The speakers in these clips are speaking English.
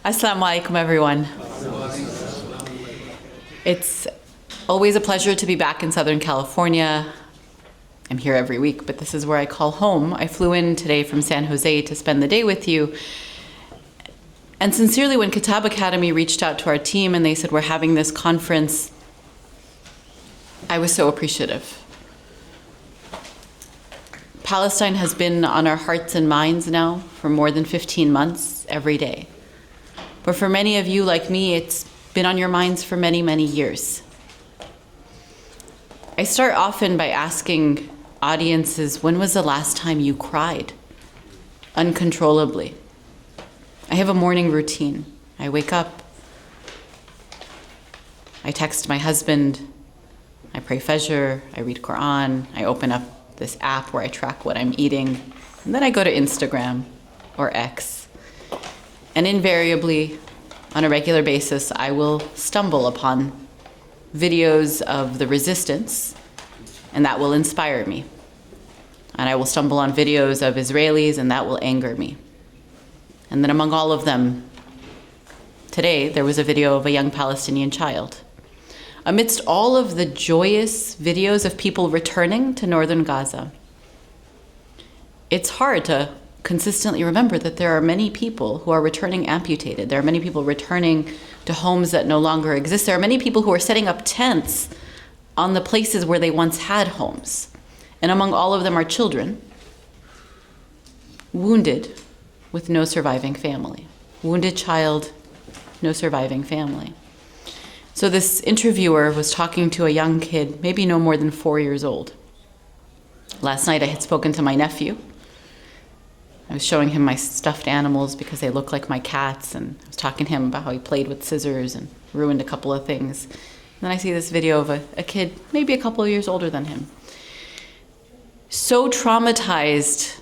Assalamu alaikum, everyone. It's always a pleasure to be back in Southern California. I'm here every week, but this is where I call home. I flew in today from San Jose to spend the day with you. And sincerely, when Kitab Academy reached out to our team and they said, we're having this conference, I was so appreciative. Palestine has been on our hearts and minds now for more than 15 months, every day. But for many of you, like me, it's been on your minds for many, many years. I start often by asking audiences, when was the last time you cried uncontrollably? I have a morning routine. I wake up, I text my husband, I pray Fajr, I read Quran, I open up this app where I track what I'm eating, and then I go to Instagram or X. And invariably, on a regular basis, I will stumble upon videos of the resistance, and that will inspire me. And I will stumble on videos of Israelis, and that will anger me. And then among all of them, today there was a video of a young Palestinian child. Amidst all of the joyous videos of people returning to northern Gaza, it's hard to consistently remember that there are many people who are returning amputated. There are many people returning to homes that no longer exist. There are many people who are setting up tents on the places where they once had homes. And among all of them are children, wounded, with no surviving family. Wounded child, no surviving family. So this interviewer was talking to a young kid, maybe no more than 4 years old. Last night I had spoken to my nephew. I was showing him my stuffed animals because they look like my cats, and I was talking to him about how he played with scissors and ruined a couple of things. And then I see this video of a kid, maybe a couple of years older than him, so traumatized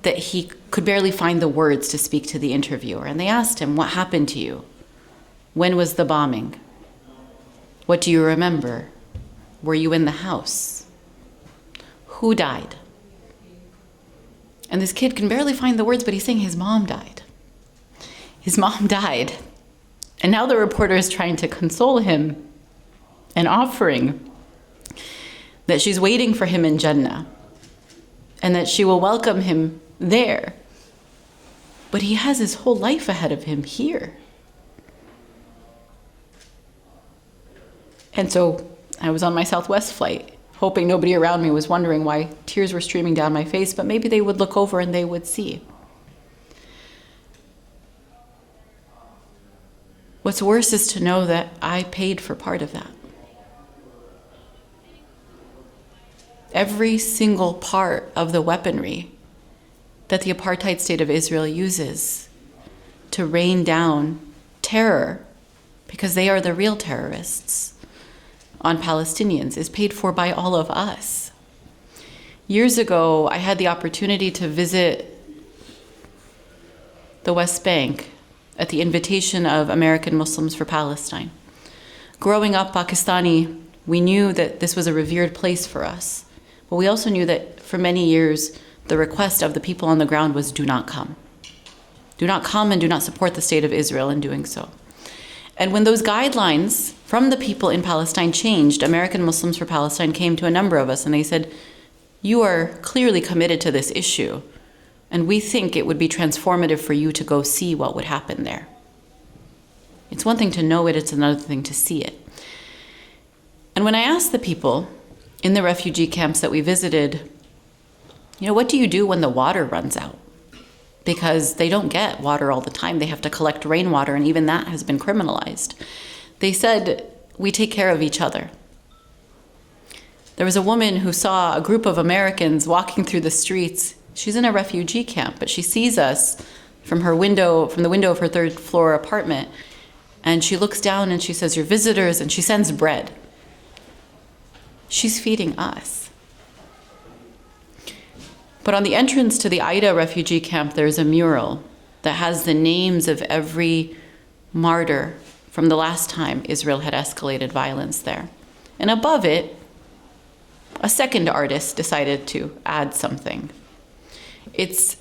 that he could barely find the words to speak to the interviewer. And they asked him, what happened to you? When was the bombing? What do you remember? Were you in the house? Who died? And this kid can barely find the words, but he's saying his mom died. His mom died. And now the reporter is trying to console him and offering that she's waiting for him in Jannah and that she will welcome him there. But he has his whole life ahead of him here. And so I was on my Southwest flight, hoping nobody around me was wondering why tears were streaming down my face, but maybe they would look over and they would see. What's worse is to know that I paid for part of that. Every single part of the weaponry that the apartheid state of Israel uses to rain down terror, because they are the real terrorists, on Palestinians is paid for by all of us. Years ago, I had the opportunity to visit the West Bank at the invitation of American Muslims for Palestine. Growing up Pakistani, we knew that this was a revered place for us, but we also knew that for many years, the request of the people on the ground was do not come. Do not come and do not support the state of Israel in doing so. And when those guidelines from the people in Palestine changed, American Muslims for Palestine came to a number of us and they said, you are clearly committed to this issue, and we think it would be transformative for you to go see what would happen there. It's one thing to know it, it's another thing to see it. And when I asked the people in the refugee camps that we visited, what do you do when the water runs out? Because they don't get water all the time. They have to collect rainwater, and even that has been criminalized. They said, we take care of each other. There was a woman who saw a group of Americans walking through the streets. She's in a refugee camp, but she sees us from the window of her third floor apartment, and she looks down and she says, you're visitors, and she sends bread. She's feeding us. But on the entrance to the Aida refugee camp, there's a mural that has the names of every martyr from the last time Israel had escalated violence there. And above it, a second artist decided to add something. It's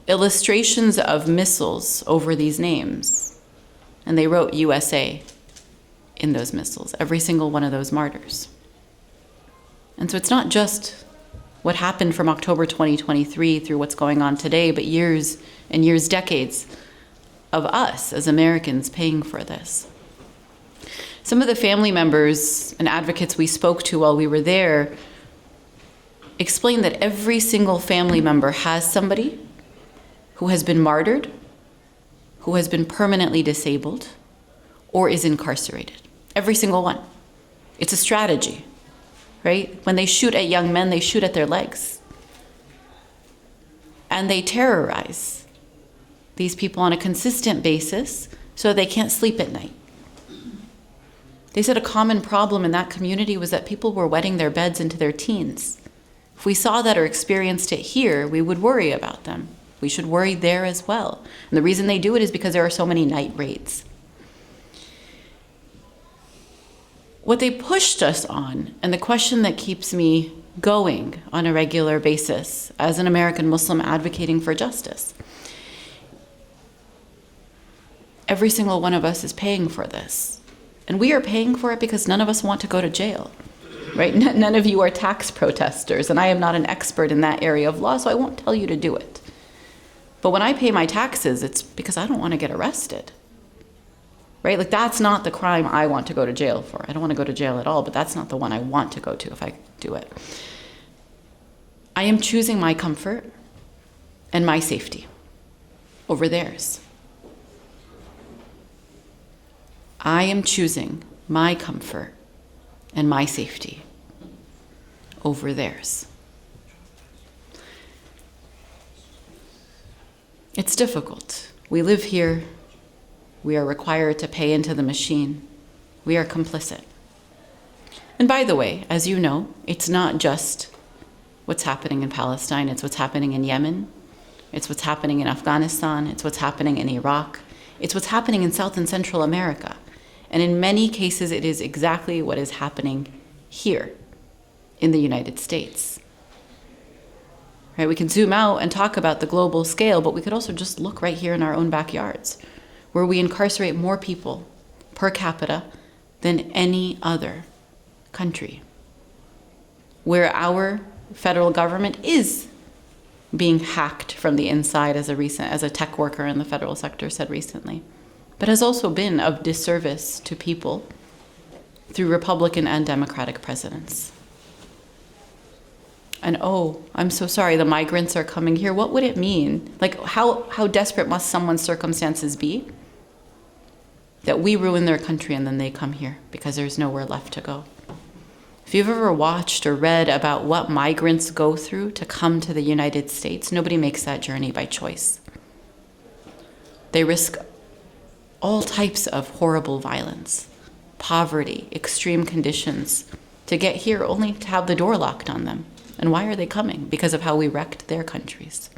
illustrations of missiles over these names. And they wrote USA in those missiles, every single one of those martyrs. And so it's not just what happened from October 2023 through what's going on today, but years and years, decades of us as Americans paying for this. Some of the family members and advocates we spoke to while we were there explained that every single family member has somebody who has been martyred, who has been permanently disabled, or is incarcerated. Every single one. It's a strategy, right? When they shoot at young men, they shoot at their legs. And they terrorize these people on a consistent basis so they can't sleep at night. They said a common problem in that community was that people were wetting their beds into their teens. If we saw that or experienced it here, we would worry about them. We should worry there as well. And the reason they do it is because there are so many night raids. What they pushed us on, and the question that keeps me going on a regular basis as an American Muslim advocating for justice, every single one of us is paying for this. And we are paying for it because none of us want to go to jail, right? None of you are tax protesters, and I am not an expert in that area of law, so I won't tell you to do it. But when I pay my taxes, it's because I don't want to get arrested. Right? Like, that's not the crime I want to go to jail for. I don't want to go to jail at all, but that's not the one I want to go to if I do it. I am choosing my comfort and my safety over theirs. I am choosing my comfort and my safety over theirs. It's difficult. We live here. We are required to pay into the machine. We are complicit. And by the way, as you know, it's not just what's happening in Palestine, it's what's happening in Yemen, it's what's happening in Afghanistan, it's what's happening in Iraq, it's what's happening in South and Central America. And in many cases, it is exactly what is happening here in the United States. Right? We can zoom out and talk about the global scale, but we could also just look right here in our own backyards, where we incarcerate more people per capita than any other country, where our federal government is being hacked from the inside, as a tech worker in the federal sector said recently, but has also been of disservice to people through Republican and Democratic presidents. And oh, I'm so sorry, the migrants are coming here. What would it mean? Like, how desperate must someone's circumstances be that we ruin their country and then they come here because there's nowhere left to go? If you've ever watched or read about what migrants go through to come to the United States, nobody makes that journey by choice. They risk all types of horrible violence, poverty, extreme conditions to get here only to have the door locked on them. And why are they coming? Because of how we wrecked their countries.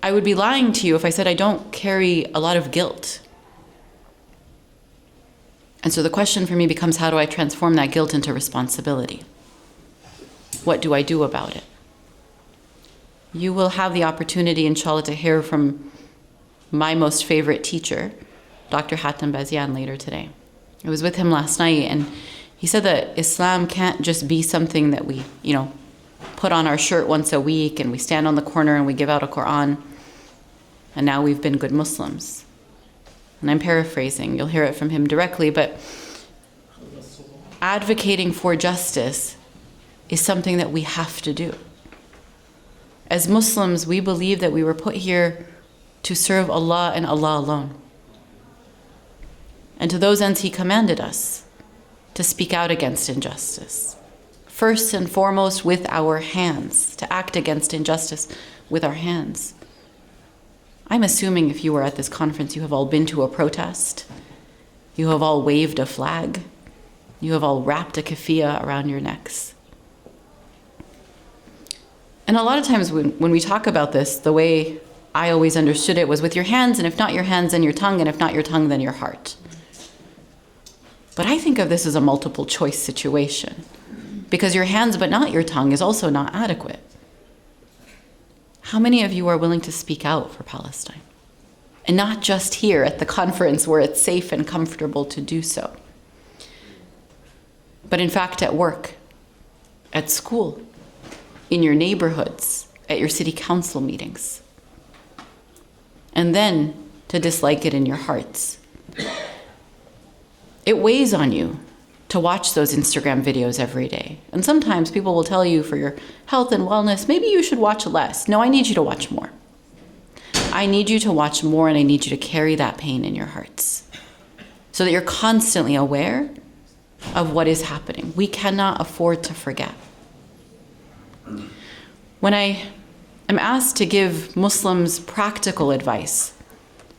I would be lying to you if I said I don't carry a lot of guilt. And so the question for me becomes, how do I transform that guilt into responsibility? What do I do about it? You will have the opportunity, inshallah, to hear from my most favorite teacher, Dr. Hatem Bazian, later today. I was with him last night, and he said that Islam can't just be something that we, put on our shirt once a week and we stand on the corner and we give out a Quran, and now we've been good Muslims. And I'm paraphrasing, you'll hear it from him directly, but advocating for justice is something that we have to do. As Muslims, we believe that we were put here to serve Allah and Allah alone. And to those ends, He commanded us to speak out against injustice. First and foremost with our hands, to act against injustice with our hands. I'm assuming if you were at this conference, you have all been to a protest. You have all waved a flag. You have all wrapped a keffiyeh around your necks. And a lot of times when we talk about this, the way I always understood it was with your hands, and if not your hands, then your tongue, and if not your tongue, then your heart. But I think of this as a multiple choice situation, because your hands but not your tongue is also not adequate. How many of you are willing to speak out for Palestine And not just here at the conference where it's safe and comfortable to do so, but in fact at work, at school, in your neighborhoods, at your city council meetings. And then to dislike it in your hearts. It weighs on you to watch those Instagram videos every day. And sometimes people will tell you for your health and wellness, maybe you should watch less. No, I need you to watch more. I need you to watch more, and I need you to carry that pain in your hearts so that you're constantly aware of what is happening. We cannot afford to forget. When I am asked to give Muslims practical advice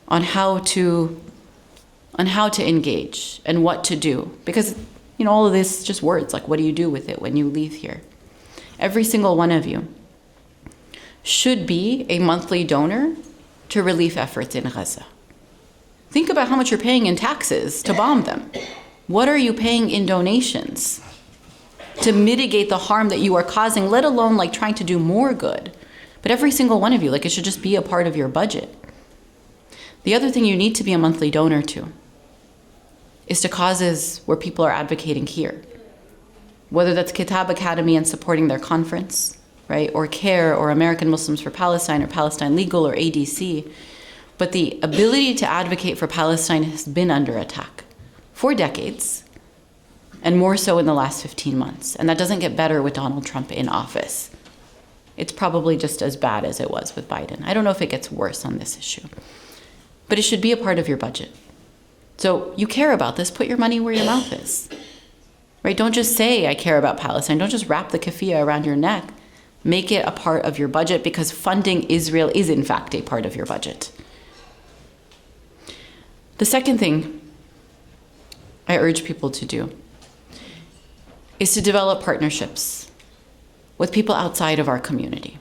on how to engage and what to do, because all of this is just words, like what do you do with it when you leave here? Every single one of you should be a monthly donor to relief efforts in Gaza. Think about how much you're paying in taxes to bomb them. What are you paying in donations to mitigate the harm that you are causing, let alone like trying to do more good? But every single one of you, like it should just be a part of your budget. The other thing you need to be a monthly donor to is to causes where people are advocating here. Whether that's Kitab Academy and supporting their conference, right? Or CARE, or American Muslims for Palestine, or Palestine Legal, or ADC. But the ability to advocate for Palestine has been under attack for decades, and more so in the last 15 months. And that doesn't get better with Donald Trump in office. It's probably just as bad as it was with Biden. I don't know if it gets worse on this issue. But it should be a part of your budget. So you care about this, put your money where your mouth is. Right? Don't just say, I care about Palestine. Don't just wrap the keffiyeh around your neck. Make it a part of your budget, because funding Israel is in fact a part of your budget. The second thing I urge people to do is to develop partnerships with people outside of our community.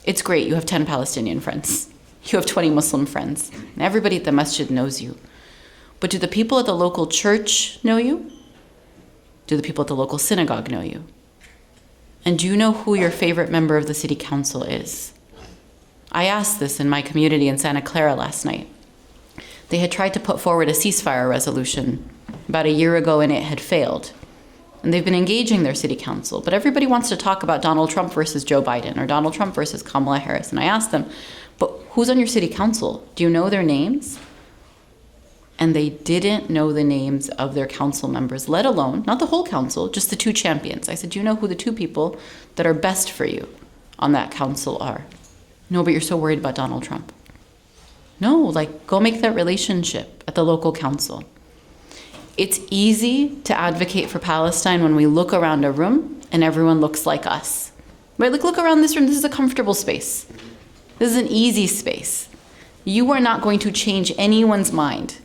It's great, you have 10 Palestinian friends. You have 20 Muslim friends. And everybody at the masjid knows you. But do the people at the local church know you? Do the people at the local synagogue know you? And do you know who your favorite member of the city council is? I asked this in my community in Santa Clara last night. They had tried to put forward a ceasefire resolution about a year ago, and it had failed. And they've been engaging their city council. But everybody wants to talk about Donald Trump versus Joe Biden, or Donald Trump versus Kamala Harris. And I asked them, but who's on your city council? Do you know their names? And they didn't know the names of their council members, let alone, not the whole council, just the two champions. I said, do you know who the two people that are best for you on that council are? No, but you're so worried about Donald Trump. No, like go make that relationship at the local council. It's easy to advocate for Palestine when we look around a room and everyone looks like us. Right? Like look around this room, this is a comfortable space. This is an easy space. You are not going to change anyone's mind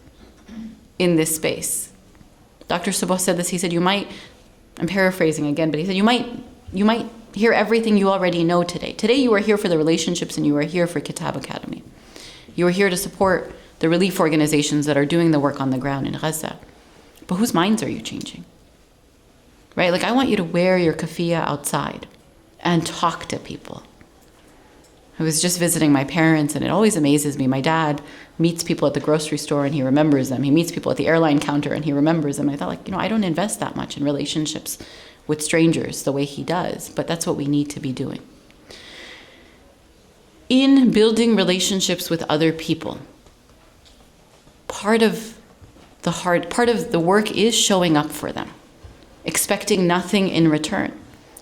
in this space. Dr. Suboh said this, he said, I'm paraphrasing again, but he said, you might hear everything you already know today. Today you are here for the relationships, and you are here for Kitab Academy. You are here to support the relief organizations that are doing the work on the ground in Gaza. But whose minds are you changing? Right? Like I want you to wear your keffiyeh outside and talk to people. I was just visiting my parents, and it always amazes me. My dad meets people at the grocery store and he remembers them. He meets people at the airline counter and he remembers them. I thought, I don't invest that much in relationships with strangers the way he does, but that's what we need to be doing. In building relationships with other people, part of the work is showing up for them, expecting nothing in return.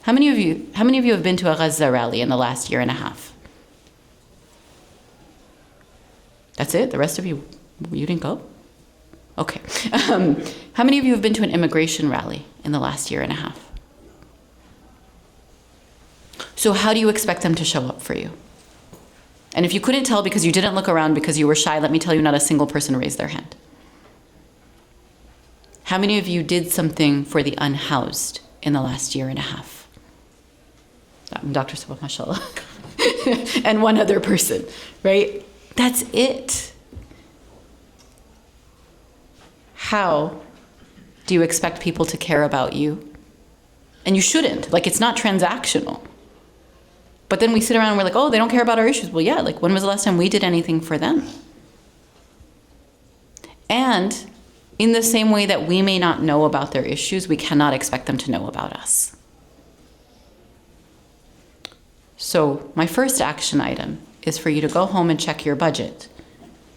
How many of you have been to a Gaza rally in the last year and a half? That's it? The rest of you didn't go? Okay. How many of you have been to an immigration rally in the last year and a half? So how do you expect them to show up for you? And if you couldn't tell because you didn't look around because you were shy, let me tell you, not a single person raised their hand. How many of you did something for the unhoused in the last year and a half? Dr. Sabah, mashallah. And one other person, right? That's it. How do you expect people to care about you? And you shouldn't. Like, it's not transactional. But then we sit around and we're like, oh, they don't care about our issues. Well, yeah, like when was the last time we did anything for them? And in the same way that we may not know about their issues, we cannot expect them to know about us. So my first action item is for you to go home and check your budget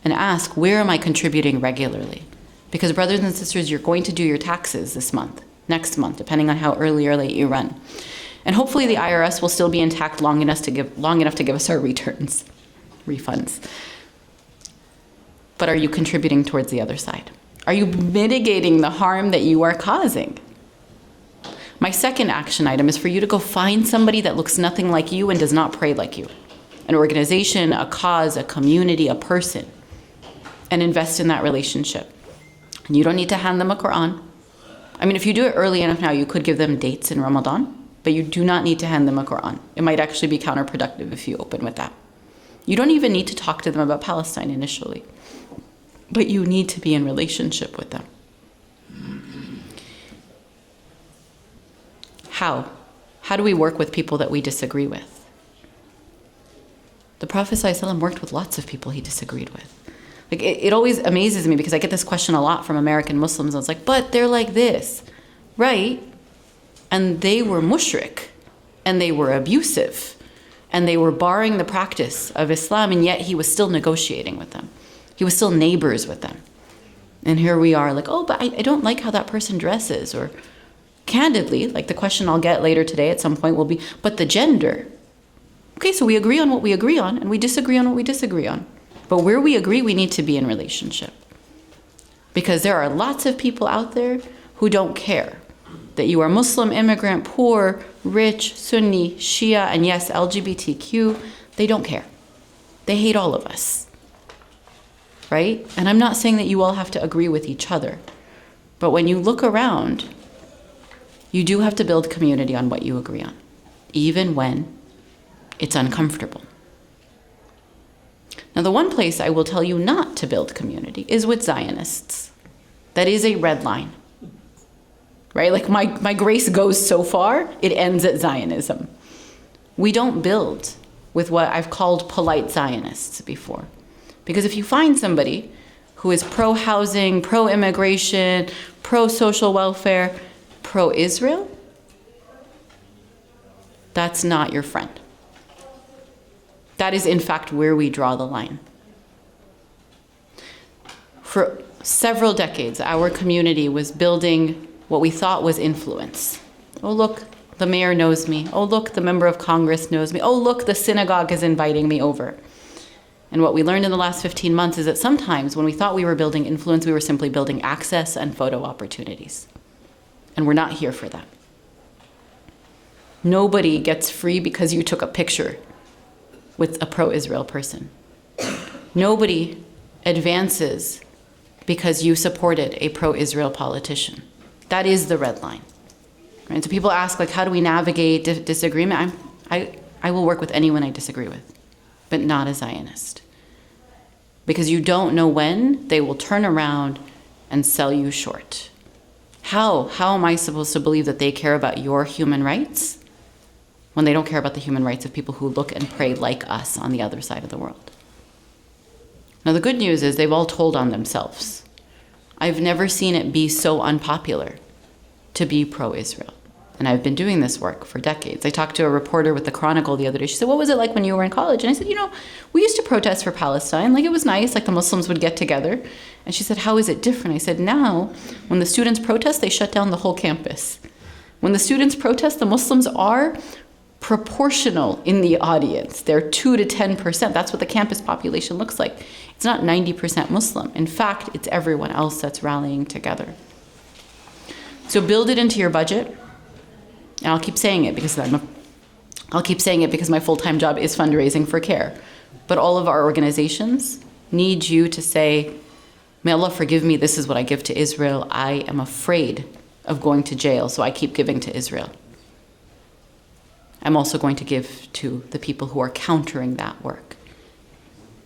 and ask, where am I contributing regularly? Because brothers and sisters, you're going to do your taxes this month, next month, depending on how early or late you run. And hopefully the IRS will still be intact long enough to give us our refunds. But are you contributing towards the other side? Are you mitigating the harm that you are causing? My second action item is for you to go find somebody that looks nothing like you and does not pray like you. An organization, a cause, a community, a person, and invest in that relationship. And you don't need to hand them a Quran. I mean, if you do it early enough now, you could give them dates in Ramadan, but you do not need to hand them a Quran. It might actually be counterproductive if you open with that. You don't even need to talk to them about Palestine initially, but you need to be in relationship with them. How? How do we work with people that we disagree with? The Prophet ﷺ worked with lots of people he disagreed with. Like it always amazes me because I get this question a lot from American Muslims. I was like, but they're like this, right? And they were mushrik, and they were abusive, and they were barring the practice of Islam, and yet he was still negotiating with them. He was still neighbors with them. And here we are like, oh, but I don't like how that person dresses. Or candidly, like the question I'll get later today at some point will be, but the gender. Okay, so we agree on what we agree on, and we disagree on what we disagree on. But where we agree, we need to be in relationship. Because there are lots of people out there who don't care that you are Muslim, immigrant, poor, rich, Sunni, Shia, and yes, LGBTQ. They don't care. They hate all of us. Right? And I'm not saying that you all have to agree with each other. But when you look around, you do have to build community on what you agree on, even when it's uncomfortable. Now, the one place I will tell you not to build community is with Zionists. That is a red line, right? Like my grace goes so far, it ends at Zionism. We don't build with what I've called polite Zionists before. Because if you find somebody who is pro-housing, pro-immigration, pro-social welfare, pro-Israel, that's not your friend. That is, in fact, where we draw the line. For several decades, our community was building what we thought was influence. Oh, look, the mayor knows me. Oh, look, the member of Congress knows me. Oh, look, the synagogue is inviting me over. And what we learned in the last 15 months is that sometimes when we thought we were building influence, we were simply building access and photo opportunities. And we're not here for that. Nobody gets free because you took a picture with a pro-Israel person. Nobody advances because you supported a pro-Israel politician. That is the red line. Right? So people ask, like, how do we navigate disagreement? I will work with anyone I disagree with, but not a Zionist. Because you don't know when they will turn around and sell you short. How am I supposed to believe that they care about your human rights when they don't care about the human rights of people who look and pray like us on the other side of the world? Now, the good news is they've all told on themselves. I've never seen it be so unpopular to be pro-Israel. And I've been doing this work for decades. I talked to a reporter with the Chronicle the other day. She said, what was it like when you were in college? And I said, we used to protest for Palestine. Like, it was nice. Like, the Muslims would get together. And she said, how is it different? I said, now, when the students protest, they shut down the whole campus. When the students protest, the Muslims are proportional in the audience. They're 2 to 10%. That's what the campus population looks like. It's not 90% Muslim. In fact, it's everyone else that's rallying together. So build it into your budget. And I'll keep saying it because my full-time job is fundraising for CARE. But all of our organizations need you to say, may Allah forgive me, this is what I give to Israel. I am afraid of going to jail, so I keep giving to Israel. I'm also going to give to the people who are countering that work.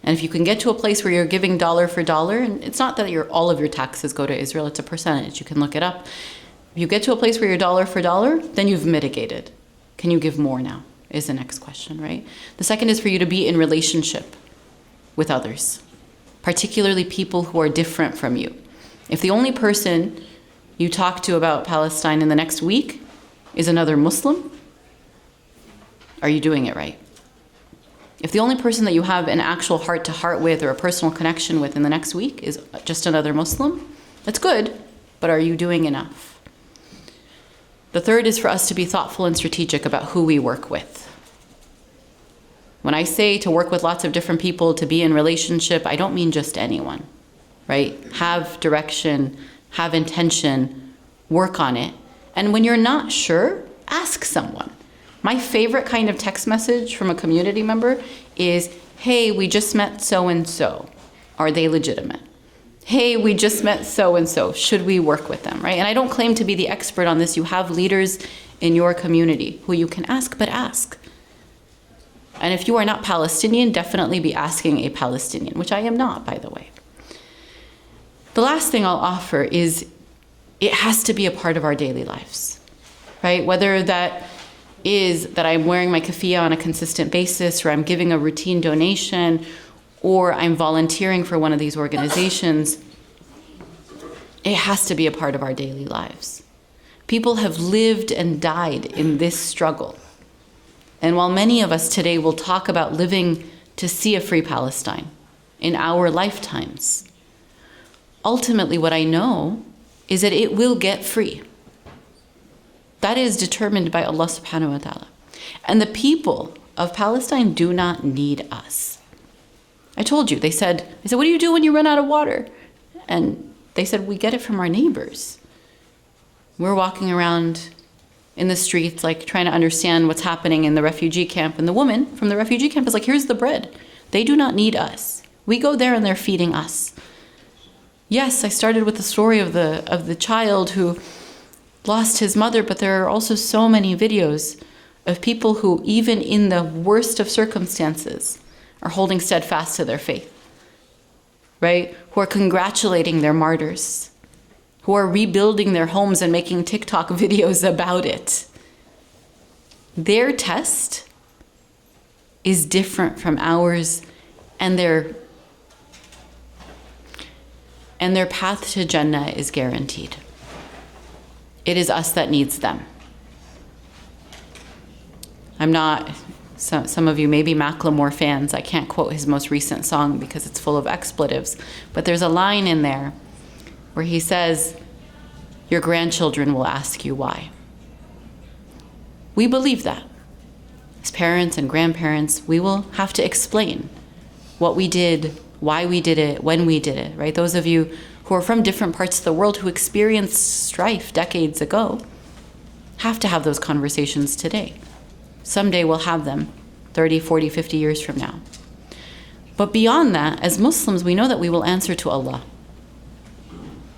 And if you can get to a place where you're giving dollar for dollar, and it's not that all of your taxes go to Israel, it's a percentage, you can look it up. If you get to a place where you're dollar for dollar, then you've mitigated. Can you give more now, is the next question, right? The second is for you to be in relationship with others. particularly people who are different from you. If the only person you talk to about Palestine in the next week is another Muslim, are you doing it right? If the only person that you have an actual heart-to-heart with or a personal connection with in the next week is just another Muslim, that's good, but are you doing enough? The third is for us to be thoughtful and strategic about who we work with. When I say to work with lots of different people, to be in relationship, I don't mean just anyone, right? Have direction, have intention, work on it. And when you're not sure, ask someone. My favorite kind of text message from a community member is, hey, we just met so-and-so. Are they legitimate? Hey, we just met so-and-so. Should we work with them, right? And I don't claim to be the expert on this. You have leaders in your community who you can ask, but ask. And if you are not Palestinian, definitely be asking a Palestinian, which I am not, by the way. The last thing I'll offer is it has to be a part of our daily lives, right? Whether that is that I'm wearing my keffiyeh on a consistent basis, or I'm giving a routine donation, or I'm volunteering for one of these organizations, it has to be a part of our daily lives. People have lived and died in this struggle. And while many of us today will talk about living to see a free Palestine in our lifetimes, ultimately what I know is that it will get free. That is determined by Allah subhanahu wa ta'ala. And the people of Palestine do not need us. I told you, they said, what do you do when you run out of water? And they said, we get it from our neighbors. We're walking around in the streets, like trying to understand what's happening in the refugee camp. And the woman from the refugee camp is like, here's the bread. They do not need us. We go there and they're feeding us. Yes, I started with the story of the child who lost his mother, but there are also so many videos of people who, even in the worst of circumstances, are holding steadfast to their faith, right? Who are congratulating their martyrs, who are rebuilding their homes and making TikTok videos about it. Their test is different from ours, and their path to Jannah is guaranteed. It is us that needs them. I'm not, some of you may be Macklemore fans. I can't quote his most recent song because it's full of expletives, but there's a line in there where he says, your grandchildren will ask you why. We believe that. As parents and grandparents, we will have to explain what we did, why we did it, when we did it, right? Those of you who are from different parts of the world who experienced strife decades ago have to have those conversations today. Someday we'll have them 30, 40, 50 years from now. But beyond that, as Muslims, we know that we will answer to Allah.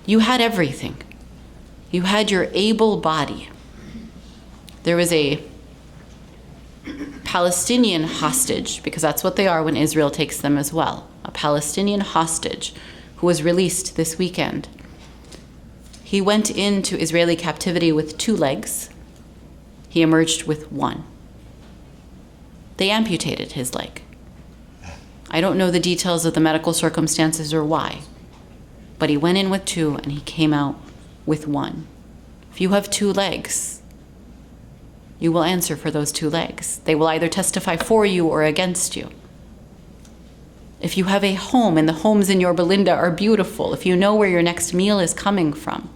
You had everything. You had your able body. There was a Palestinian hostage, because that's what they are when Israel takes them as well. A Palestinian hostage who was released this weekend. He went into Israeli captivity with 2 legs. He emerged with 1. They amputated his leg. I don't know the details of the medical circumstances or why, but he went in with 2 and he came out with 1. If you have 2 legs, you will answer for those 2 legs. They will either testify for you or against you. If you have a home and the homes in your Belinda are beautiful, if you know where your next meal is coming from,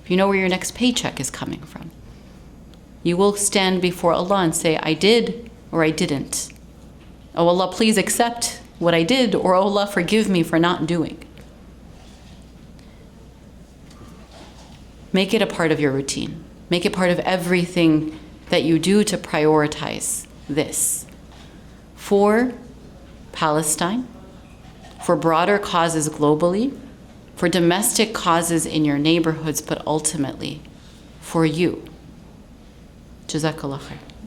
if you know where your next paycheck is coming from, you will stand before Allah and say, I did or I didn't. Oh Allah, please accept what I did, or oh Allah, forgive me for not doing. Make it a part of your routine. Make it part of everything that you do to prioritize this. For Palestine, for broader causes globally, for domestic causes in your neighborhoods, but ultimately for you. Jazakallah khair.